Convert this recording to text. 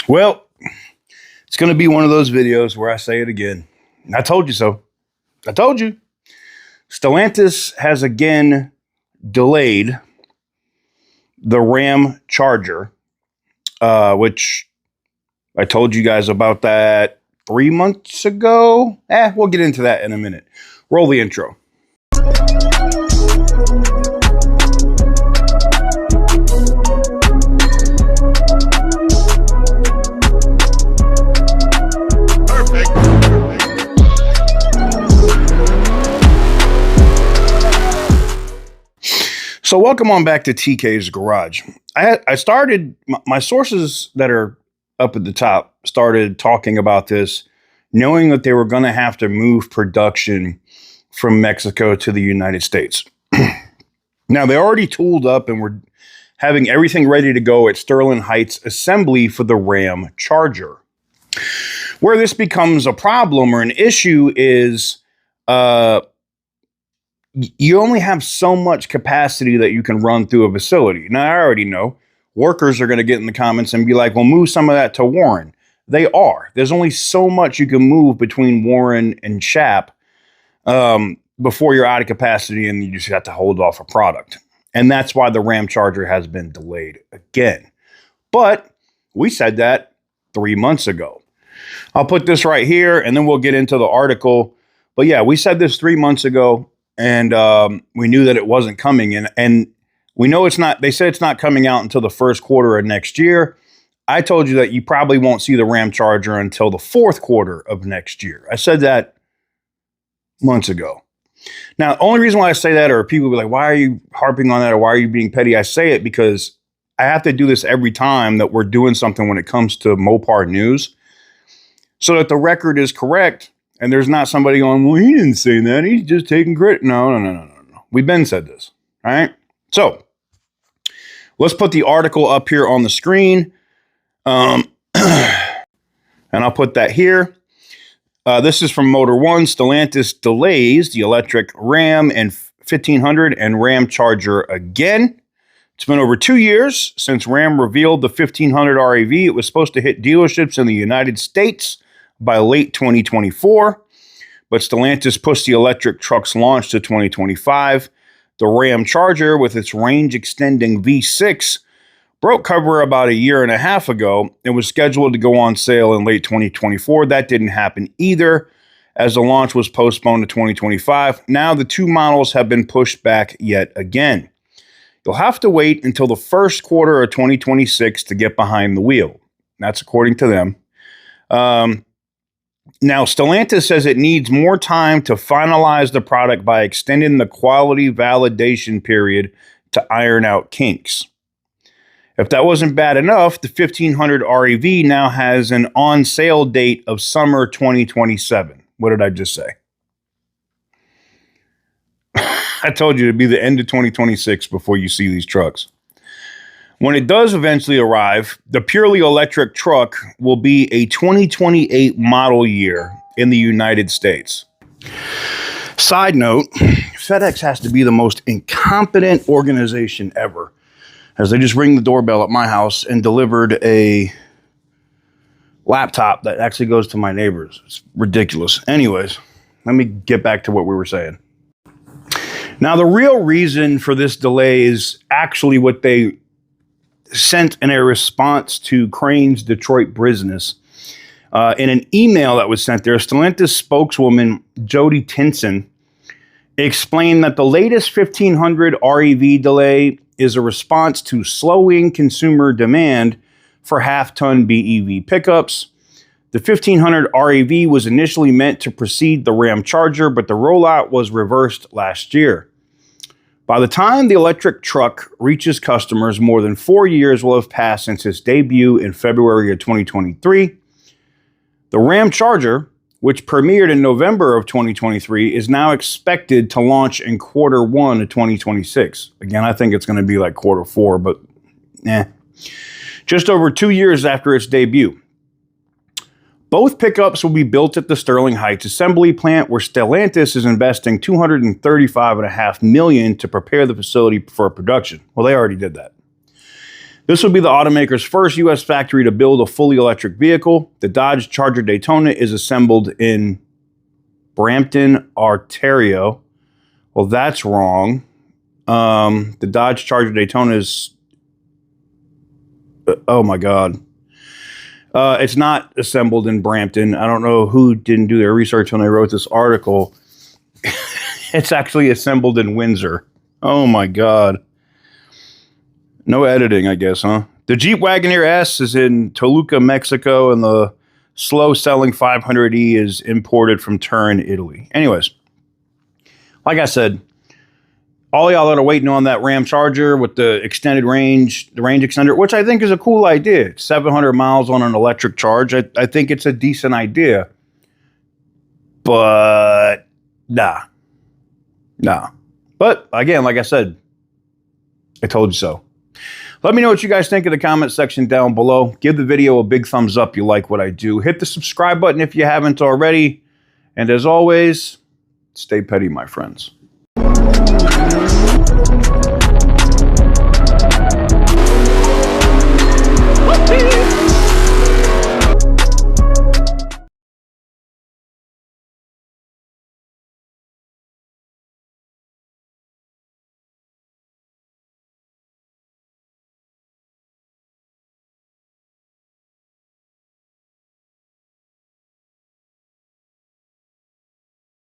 Well, it's going to be one of those videos where I say it again. I told you so. I told you. Stellantis has again delayed the Ramcharger, which I told you guys about that 3 months ago. We'll get into that in a minute. Roll the intro. So welcome on back to TK's Garage. I started, my sources that are up at the top started talking about this, knowing that they were going to have to move production from Mexico to the United States. Now, they already tooled up and were having everything ready to go at Sterling Heights Assembly for the Ramcharger. Where this becomes a problem or an issue is you only have so much capacity that you can run through a facility. Now, I already know workers are going to get in the comments and be like, well, move some of that to Warren. They are. There's only so much you can move between Warren and SHAP before you're out of capacity and you just have to hold off a product. And that's why the Ramcharger has been delayed again. But we said that 3 months ago. I'll put this right here and then we'll get into the article. But yeah, we said this 3 months ago. And we knew that it wasn't coming. And we know it's not, they said it's not coming out until the first quarter of next year. I told you that you probably won't see the Ramcharger until the fourth quarter of next year. I said that months ago. Now, the only reason why I say that, or people be like, why are you harping on that? Or why are you being petty? I say it because I have to do this every time that we're doing something when it comes to Mopar news, so that the record is correct. And there's not somebody going, well, he didn't say that. He's just taking credit. No. We've been said this. All right. So let's put the article up here on the screen. And I'll put that here. This is from Motor One. Stellantis delays the electric Ram and 1500 and Ramcharger again. It's been over 2 years since Ram revealed the 1500 REV. It was supposed to hit dealerships in the United States by late 2024, but Stellantis pushed the electric truck's launch to 2025. The Ramcharger, with its range-extending V6, broke cover about a year and a half ago. It was scheduled to go on sale in late 2024. That didn't happen either, as the launch was postponed to 2025. Now the two models have been pushed back yet again. You'll have to wait until the first quarter of 2026 to get behind the wheel. That's according to them. Now, Stellantis says it needs more time to finalize the product by extending the quality validation period to iron out kinks. If that wasn't bad enough, the 1500 REV now has an on-sale date of summer 2027. What did I just say? I told you it'd be the end of 2026 before you see these trucks. When it does eventually arrive, the purely electric truck will be a 2028 model year in the United States. Side note, FedEx has to be the most incompetent organization ever, as they just ring the doorbell at my house and delivered a laptop that actually goes to my neighbors. It's ridiculous. Anyways, let me get back to what we were saying. Now, the real reason for this delay is actually what they sent in a response to Crane's Detroit business. In an email that was sent there, Stellantis spokeswoman Jody Tinson explained that the latest 1500 REV delay is a response to slowing consumer demand for half-ton BEV pickups. The 1500 REV was initially meant to precede the Ramcharger, but the rollout was reversed last year. By the time the electric truck reaches customers, more than 4 years will have passed since its debut in February of 2023. The Ramcharger, which premiered in November of 2023, is now expected to launch in quarter 1 of 2026. Again, I think it's going to be like quarter 4, but just over 2 years after its debut. Both pickups will be built at the Sterling Heights Assembly plant, where Stellantis is investing $235.5 million to prepare the facility for production. Well, they already did that. This will be the automaker's first U.S. factory to build a fully electric vehicle. The Dodge Charger Daytona is assembled in Brampton, Ontario. Well, that's wrong. The Dodge Charger Daytona is... oh, my God. It's not assembled in Brampton. I don't know who didn't do their research when they wrote this article. It's actually assembled in Windsor. Oh, my God. No editing, I guess, huh? The Jeep Wagoneer S is in Toluca, Mexico, and the slow-selling 500E is imported from Turin, Italy. Anyways, like I said, all y'all that are waiting on that Ramcharger with the extended range, the range extender, which I think is a cool idea. 700 miles on an electric charge. I think it's a decent idea. But, nah. But, again, like I said, I told you so. Let me know what you guys think in the comment section down below. Give the video a big thumbs up if you like what I do. Hit the subscribe button if you haven't already. And as always, stay petty, my friends.